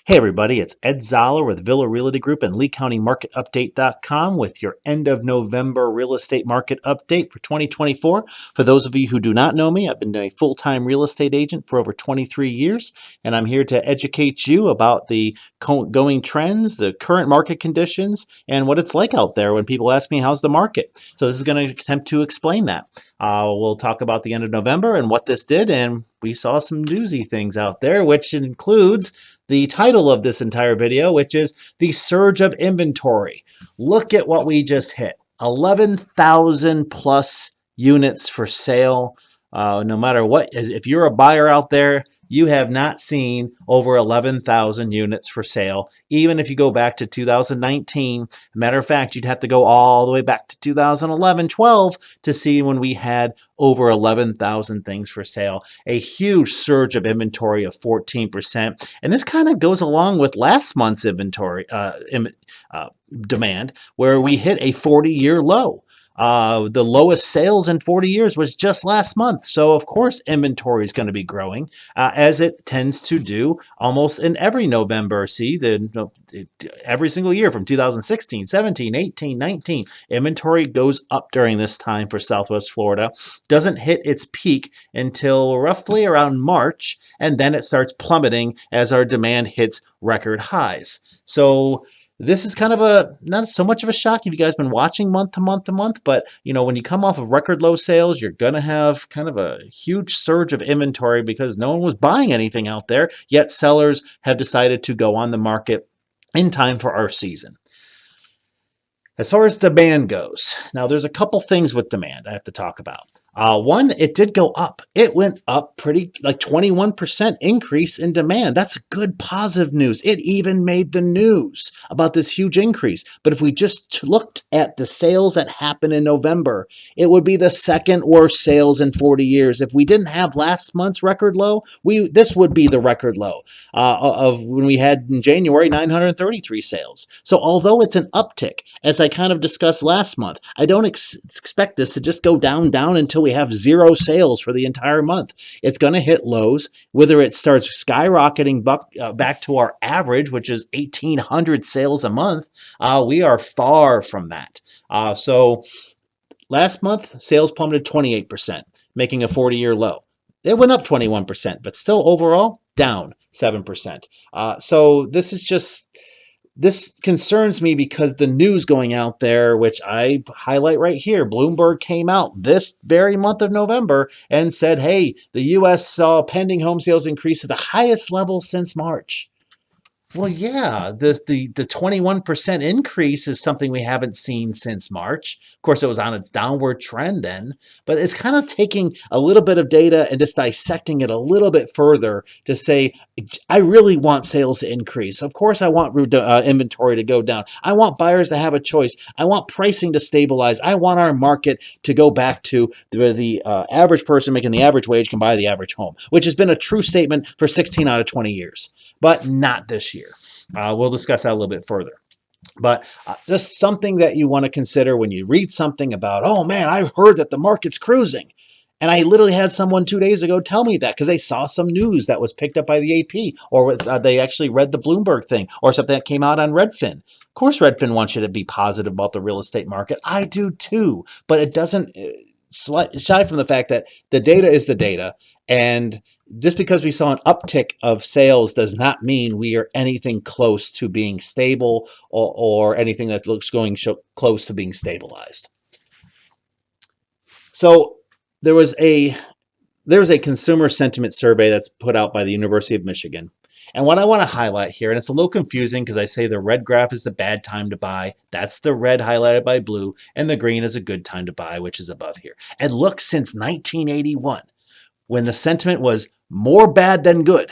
Hey everybody, it's Ed Zoller with Villa Realty Group and Lee County Market Update.com with your end of November real estate market update for 2024. For those of you who do not know me, I've been a full-time real estate agent for over 23 years, and I'm here to educate you about the going trends, the current market conditions, and what it's like out there when people ask me how's the market. So this is going to attempt to explain that. We'll talk about the end of November and what this did, and we saw some doozy things out there, which includes the title of this entire video, which is the surge of inventory. Look at what we just hit. 11,000 plus units for sale. No matter what, if you're a buyer out there, you have not seen over 11,000 units for sale. Even if you go back to 2019, matter of fact, you'd have to go all the way back to 2011, 12 to see when we had over 11,000 things for sale. A huge surge of inventory of 14%. And this kind of goes along with last month's inventory demand, where we hit a 40-year low. The lowest sales in 40 years was just last month. So, of course, inventory is going to be growing, as it tends to do almost in every November. See, every single year from 2016, 17, 18, 19, inventory goes up during this time for Southwest Florida. Doesn't hit its peak until roughly around March, and then it starts plummeting as our demand hits record highs. So, this is kind of not so much of a shock if you guys been watching month to month to month, but when you come off of record low sales, you're going to have kind of a huge surge of inventory because no one was buying anything out there, yet sellers have decided to go on the market in time for our season. As far as demand goes, now there's a couple things with demand I have to talk about. One, it did go up. It went up pretty, like 21% increase in demand. That's good positive news. It even made the news about this huge increase. But if we just looked at the sales that happened in November, it would be the second worst sales in 40 years. If we didn't have last month's record low, this would be the record low of when we had in January 933 sales. So although it's an uptick, as I kind of discussed last month, I don't expect this to just go down until we have zero sales for the entire month. It's going to hit lows, whether it starts skyrocketing back to our average, which is 1,800 sales a month. We are far from that. So last month, sales plummeted 28%, making a 40-year low. It went up 21%, but still overall down 7%. So this concerns me because the news going out there, which I highlight right here, Bloomberg came out this very month of November and said, hey, the U.S. saw pending home sales increase at the highest level since March. Well, yeah, the 21% increase is something we haven't seen since March. Of course, it was on a downward trend then, but it's kind of taking a little bit of data and just dissecting it a little bit further to say, I really want sales to increase. Of course, I want inventory to go down. I want buyers to have a choice. I want pricing to stabilize. I want our market to go back to the average person making the average wage can buy the average home, which has been a true statement for 16 out of 20 years, but not this year. We'll discuss that a little bit further. But just something that you want to consider when you read something about, oh man, I heard that the market's cruising. And I literally had someone 2 days ago tell me that because they saw some news that was picked up by the AP, or they actually read the Bloomberg thing, or something that came out on Redfin. Of course, Redfin wants you to be positive about the real estate market. I do too, but it doesn't shy from the fact that the data is the data, and just because we saw an uptick of sales does not mean we are anything close to being stable or anything that looks going close to being stabilized. So there was a consumer sentiment survey that's put out by the University of Michigan. And what I want to highlight here, and it's a little confusing because I say the red graph is the bad time to buy. That's the red highlighted by blue, and the green is a good time to buy, which is above here. And look, since 1981, when the sentiment was more bad than good,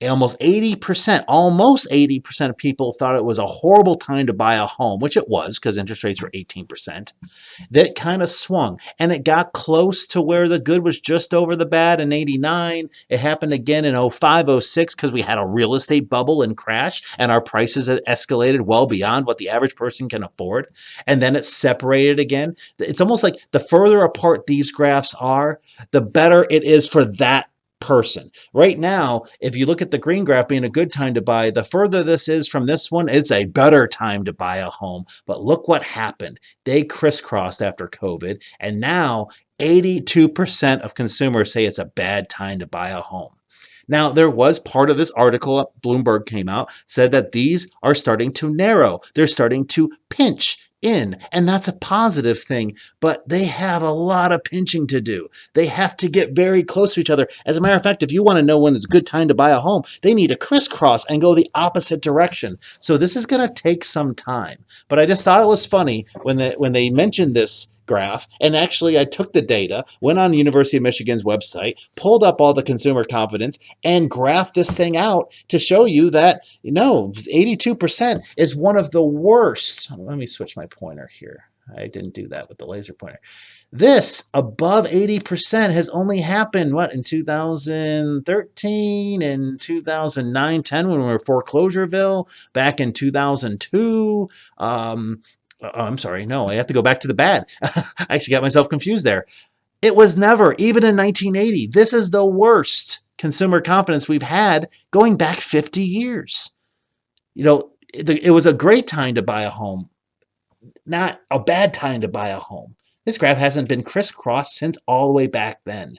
almost 80% of people thought it was a horrible time to buy a home, which it was because interest rates were 18%. That kind of swung, and it got close to where the good was just over the bad in 89. It happened again in 05, 06 because we had a real estate bubble and crash, and our prices had escalated well beyond what the average person can afford. And then it separated again. It's almost like the further apart these graphs are, the better it is for that person. Right now, if you look at the green graph being a good time to buy, the further this is from this one, it's a better time to buy a home. But look what happened. They crisscrossed after COVID, and now 82% of consumers say it's a bad time to buy a home. Now, there was part of this article, Bloomberg came out, said that these are starting to narrow. They're starting to pinch in, and that's a positive thing, but they have a lot of pinching to do. They have to get very close to each other. As a matter of fact, if you want to know when it's a good time to buy a home, they need to crisscross and go the opposite direction. So this is going to take some time. But I just thought it was funny when they mentioned this graph, and actually I took the data, went on the University of Michigan's website, pulled up all the consumer confidence, and graphed this thing out to show you that, 82% is one of the worst. Let me switch my pointer here. I didn't do that with the laser pointer. This above 80% has only happened, in 2013 and 2009, 10, when we were Foreclosureville, back in 2002. I'm sorry. No, I have to go back to the bad. I actually got myself confused there. It was never, even in 1980. This is the worst consumer confidence we've had going back 50 years. It was a great time to buy a home, not a bad time to buy a home. This graph hasn't been crisscrossed since all the way back then.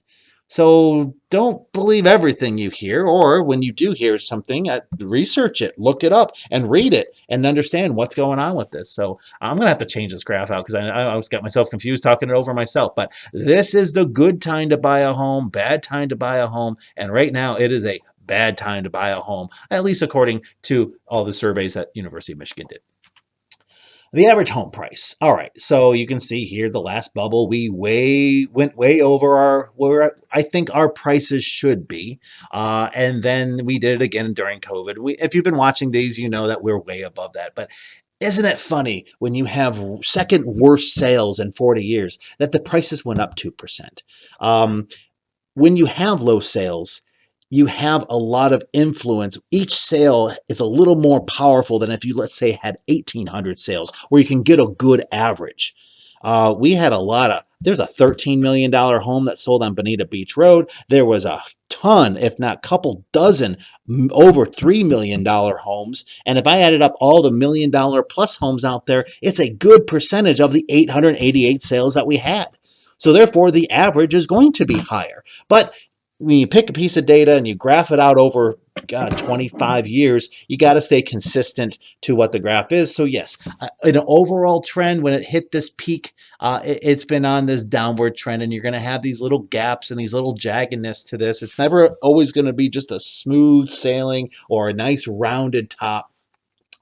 So don't believe everything you hear, or when you do hear something, research it, look it up, and read it, and understand what's going on with this. So I'm going to have to change this graph out because I always got myself confused talking it over myself. But this is the good time to buy a home, bad time to buy a home, and right now it is a bad time to buy a home, at least according to all the surveys that University of Michigan did. The average home price. All right, so you can see here the last bubble, we went way over where I think our prices should be, and then we did it again during COVID. If you've been watching these, you know that we're way above that. But isn't it funny when you have second worst sales in 40 years that the prices went up 2%? When you have low sales, you have a lot of influence. Each sale is a little more powerful than if you, let's say, had 1,800 sales, where you can get a good average. We had there's a $13 million home that sold on Bonita Beach Road. There was a ton, if not couple dozen, over $3 million homes. And if I added up all the $1 million plus homes out there, it's a good percentage of the 888 sales that we had. So therefore, the average is going to be higher. But when you pick a piece of data and you graph it out over 25 years, you got to stay consistent to what the graph is. So yes, an overall trend, when it hit this peak, it's been on this downward trend, and you're going to have these little gaps and these little jaggedness to this. It's never always going to be just a smooth sailing or a nice rounded top.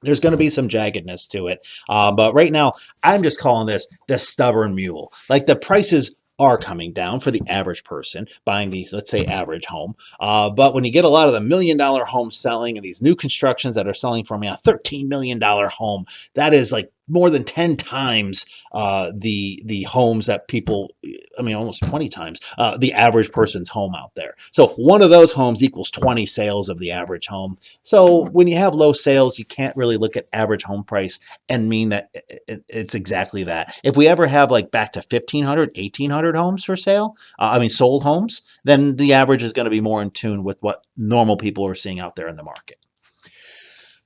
There's going to be some jaggedness to it. But right now, I'm just calling this the stubborn mule. Like, the prices are coming down for the average person buying the, let's say, average home. But when you get a lot of the $1 million homes selling and these new constructions that are selling for me a $13 million home, that is like more than 10 times the homes that people, almost 20 times the average person's home out there. So one of those homes equals 20 sales of the average home. So when you have low sales, you can't really look at average home price and mean that it's exactly that. If we ever have like back to 1,500, 1,800 homes for sale, sold homes, then the average is going to be more in tune with what normal people are seeing out there in the market.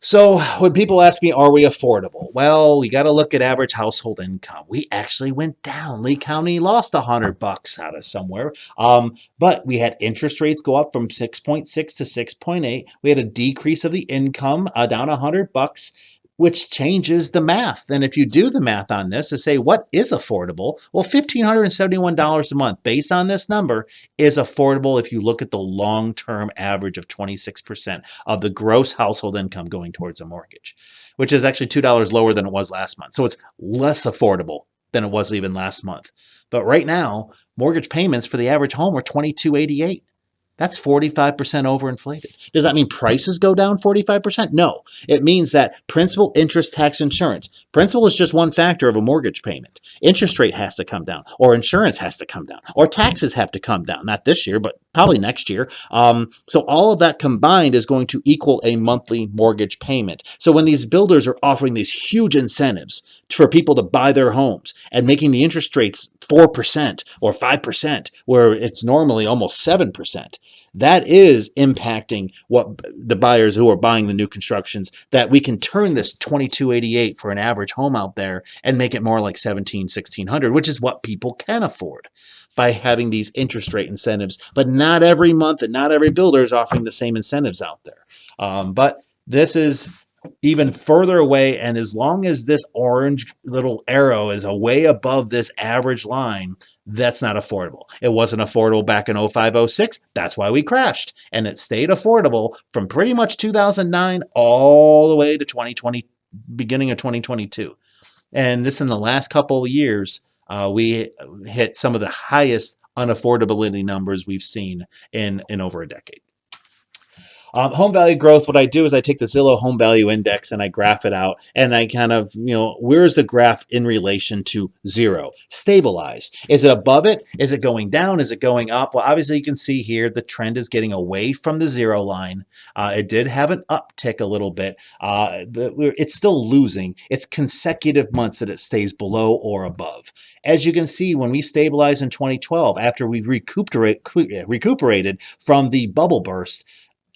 So when people ask me, are we affordable? Well, we got to look at average household income. We actually went down. Lee County lost $100 out of somewhere. But we had interest rates go up from 6.6 to 6.8. We had a decrease of the income down $100, which changes the math. And if you do the math on this to say what is affordable, well, $1,571 a month based on this number is affordable if you look at the long-term average of 26% of the gross household income going towards a mortgage, which is actually $2 lower than it was last month. So it's less affordable than it was even last month. But right now, mortgage payments for the average home are $2,288. That's 45% overinflated. Does that mean prices go down 45%? No. It means that principal, interest, tax, insurance. Principal is just one factor of a mortgage payment. Interest rate has to come down, or insurance has to come down, or taxes have to come down. Not this year, but probably next year. So all of that combined is going to equal a monthly mortgage payment. So when these builders are offering these huge incentives for people to buy their homes and making the interest rates 4% or 5%, where it's normally almost 7%, that is impacting what the buyers who are buying the new constructions, that we can turn this 2288 for an average home out there and make it more like 1600, which is what people can afford by having these interest rate incentives. But not every month and not every builder is offering the same incentives out there. But this is even further away. And as long as this orange little arrow is way above this average line, that's not affordable. It wasn't affordable back in 05, 06. That's why we crashed. And it stayed affordable from pretty much 2009 all the way to 2020, beginning of 2022. And this in the last couple of years, we hit some of the highest unaffordability numbers we've seen in over a decade. Home value growth, what I do is I take the Zillow home value index and I graph it out, and I kind of, where's the graph in relation to zero? Stabilized. Is it above it? Is it going down? Is it going up? Well, obviously you can see here the trend is getting away from the zero line. It did have an uptick a little bit, but it's still losing. It's consecutive months that it stays below or above. As you can see, when we stabilized in 2012, after we recuperated from the bubble burst,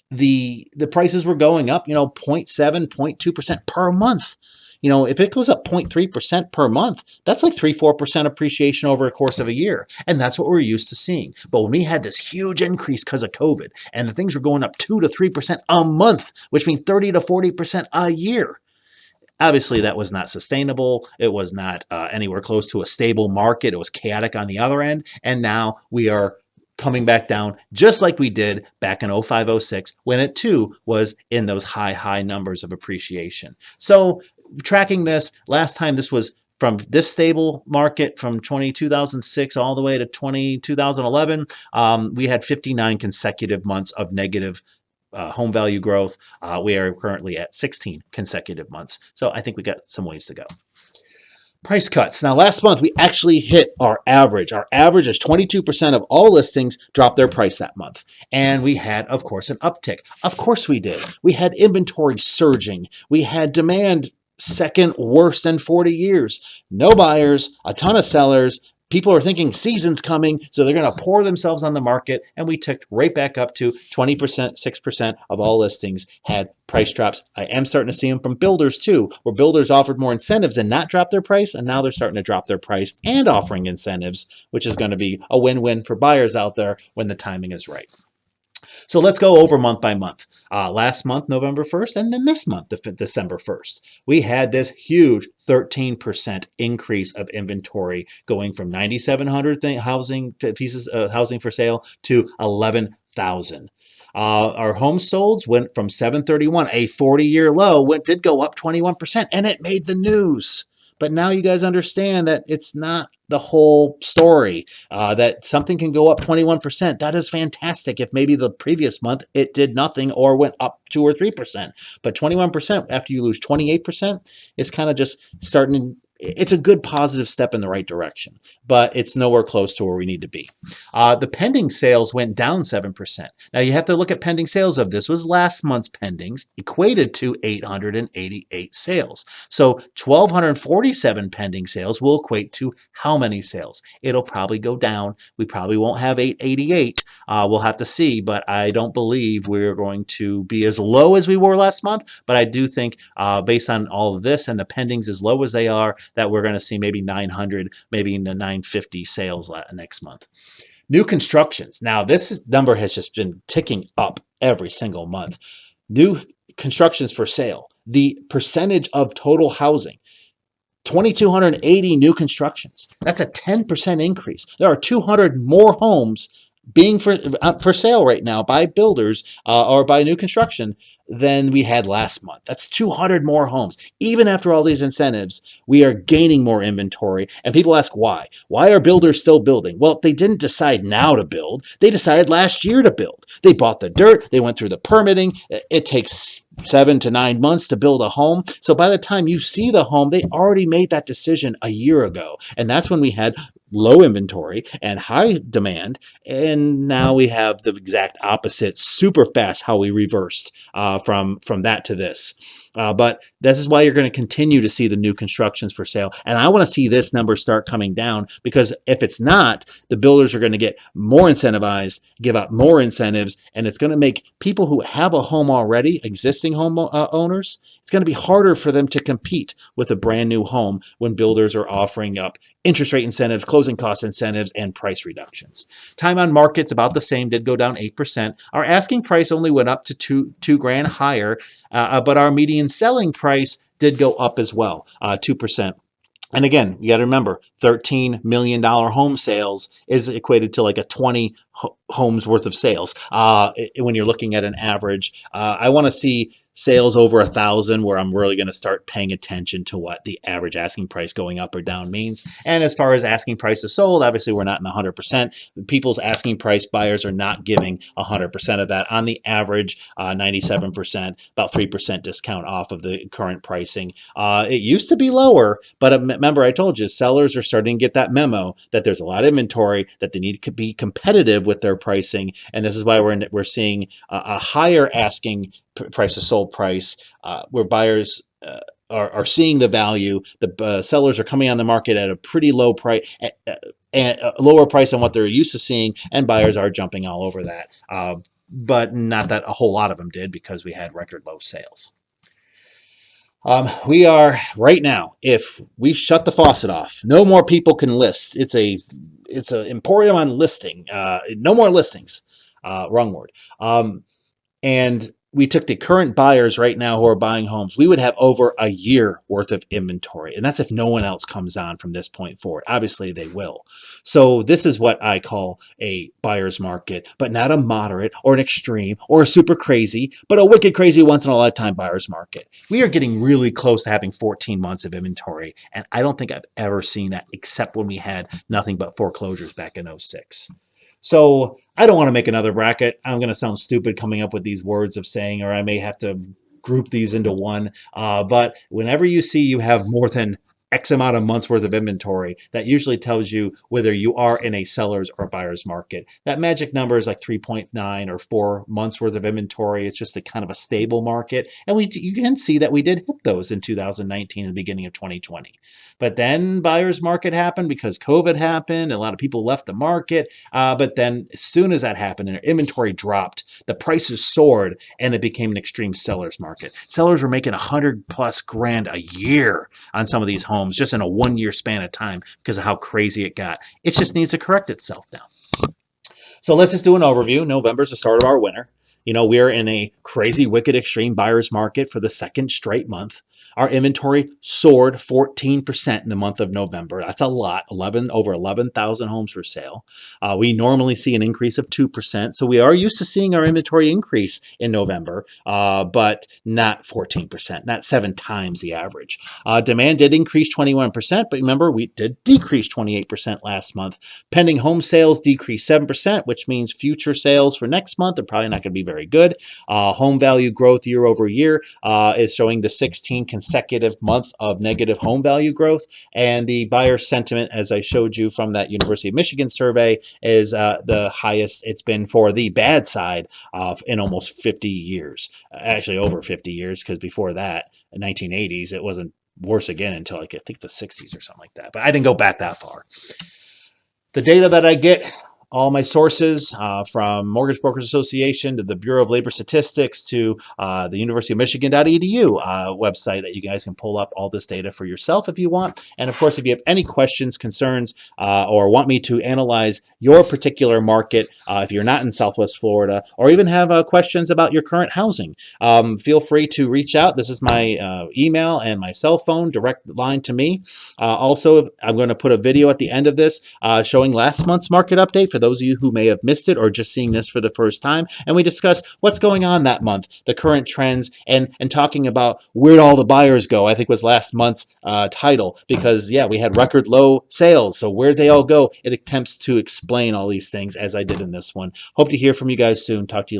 the prices were going up, 0.7, 0.2% per month. If it goes up 0.3% per month, that's like 3-4% appreciation over a course of a year. And that's what we're used to seeing. But when we had this huge increase because of COVID and the things were going up 2 to 3% a month, which means 30 to 40% a year, obviously that was not sustainable. It was not anywhere close to a stable market. It was chaotic on the other end. And now we are coming back down just like we did back in 05, 06, when it too was in those high numbers of appreciation. So tracking this, last time this was from this stable market from 2006 all the way to 2011, we had 59 consecutive months of negative home value growth. We are currently at 16 consecutive months. So I think we got some ways to go. Price cuts. Now, last month, we actually hit our average. Our average is 22% of all listings dropped their price that month. And we had, of course, an uptick. Of course we did. We had inventory surging. We had demand second worst in 40 years. No buyers, a ton of sellers. People are thinking season's coming, so they're going to pour themselves on the market, and we ticked right back up to 20%, 6% of all listings had price drops. I am starting to see them from builders too, where builders offered more incentives and not drop their price, and now they're starting to drop their price and offering incentives, which is going to be a win-win for buyers out there when the timing is right. So let's go over month by month. Last month, November 1st, and then this month, December 1st, we had this huge 13% increase of inventory going from 9,700 housing for sale to 11,000. Our homes sold went from 731, a 40-year low, did go up 21%, and it made the news. But now you guys understand that it's not the whole story, that something can go up 21%. That is fantastic. If maybe the previous month it did nothing or went up 2 or 3%. But 21% after you lose 28% is kind of just starting. It's a good positive step in the right direction, but it's nowhere close to where we need to be. The pending sales went down 7%. Now you have to look at pending sales of this was last month's pendings equated to 888 sales. So 1,247 pending sales will equate to how many sales? It'll probably go down. We probably won't have 888. We'll have to see, but I don't believe we're going to be as low as we were last month. But I do think based on all of this and the pendings as low as they are, that we're going to see maybe 900, maybe into 950 sales next month. New constructions. Now, this number has just been ticking up every single month. New constructions for sale. The percentage of total housing. 2,280 new constructions. That's a 10% increase. There are 200 more homes being for sale right now by builders or by new construction than we had last month. That's 200 more homes. Even after all these incentives, we are gaining more inventory. And people ask why. Why are builders still building? Well, they didn't decide now to build. They decided last year to build. They bought the dirt. They went through the permitting. It takes 7 to 9 months to build a home. So by the time you see the home, they already made that decision a year ago. And that's when we had low inventory and high demand, and now we have the exact opposite, super fast how we reversed from that to this. But this is why you're going to continue to see the new constructions for sale. And I want to see this number start coming down, because if it's not, the builders are going to get more incentivized, give out more incentives, and it's going to make people who have a home already, existing home owners, it's going to be harder for them to compete with a brand new home when builders are offering up interest rate incentives, closing cost incentives, and price reductions. Time on market's about the same, did go down 8%. Our asking price only went up to two grand higher, but our median selling price did go up as well, 2%. And again, you got to remember, $13 million home sales is equated to like a 20 homes worth of sales when you're looking at an average. I want to see sales over 1,000 where I'm really going to start paying attention to what the average asking price going up or down means. And as far as asking prices sold, obviously we're not in the 100%. People's asking price, buyers are not giving 100% of that. On the average, 97%, about 3% discount off of the current pricing. It used to be lower, but remember I told you, sellers are starting to get that memo that there's a lot of inventory, that they need to be competitive with their pricing. And this is why we're seeing a higher asking price to sold price, where buyers are seeing the value. The sellers are coming on the market at a pretty low price, and a lower price than what they're used to seeing, and buyers are jumping all over that. But not that a whole lot of them did, because we had record low sales. We are right now, if we shut the faucet off, no more people can list. It's a emporium on listing. No more listings. Wrong word. And we took the current buyers right now who are buying homes, we would have over a year worth of inventory. And that's if no one else comes on from this point forward. Obviously, they will. So this is what I call a buyer's market, but not a moderate or an extreme or a super crazy, but a wicked crazy once in a lifetime buyer's market. We are getting really close to having 14 months of inventory. And I don't think I've ever seen that, except when we had nothing but foreclosures back in 06. So I don't want to make another bracket. I'm going to sound stupid coming up with these words of saying, or I may have to group these into one. But whenever you see you have more than X amount of months worth of inventory, that usually tells you whether you are in a seller's or buyer's market. That magic number is like 3.9 or 4 months worth of inventory. It's just a kind of a stable market. And you can see that we did hit those in 2019 and the beginning of 2020. But then buyer's market happened because COVID happened. And a lot of people left the market. But then as soon as that happened and inventory dropped, the prices soared and it became an extreme seller's market. Sellers were making 100+ grand a year on some of these homes just in a 1-year span of time because of how crazy it got. It just needs to correct itself now. So let's just do an overview. November's the start of our winter. We're in a crazy, wicked, extreme buyer's market for the second straight month. Our inventory soared 14% in the month of November. That's a lot, over 11,000 homes for sale. We normally see an increase of 2%. So we are used to seeing our inventory increase in November, but not 14%, not 7 times the average. Demand did increase 21%, but remember, we did decrease 28% last month. Pending home sales decreased 7%, which means future sales for next month are probably not going to be very good. Home value growth year over year is showing the 16 consecutive month of negative home value growth. And the buyer sentiment, as I showed you from that University of Michigan survey, is the highest it's been for the bad side in almost 50 years. Actually, over 50 years, because before that, in 1980s, it wasn't worse again until I think the 60s or something like that. But I didn't go back that far. The data that I get, all my sources, from Mortgage Brokers Association to the Bureau of Labor Statistics to the University of Michigan.edu website, that you guys can pull up all this data for yourself if you want. And of course, if you have any questions, concerns, or want me to analyze your particular market, if you're not in Southwest Florida, or even have questions about your current housing, feel free to reach out. This is my email and my cell phone, direct line to me. Also, I'm going to put a video at the end of this showing last month's market update for those of you who may have missed it or just seeing this for the first time. And we discuss what's going on that month, the current trends, and talking about where'd all the buyers go, I think was last month's title. Because, yeah, we had record low sales. So where'd they all go? It attempts to explain all these things as I did in this one. Hope to hear from you guys soon. Talk to you later.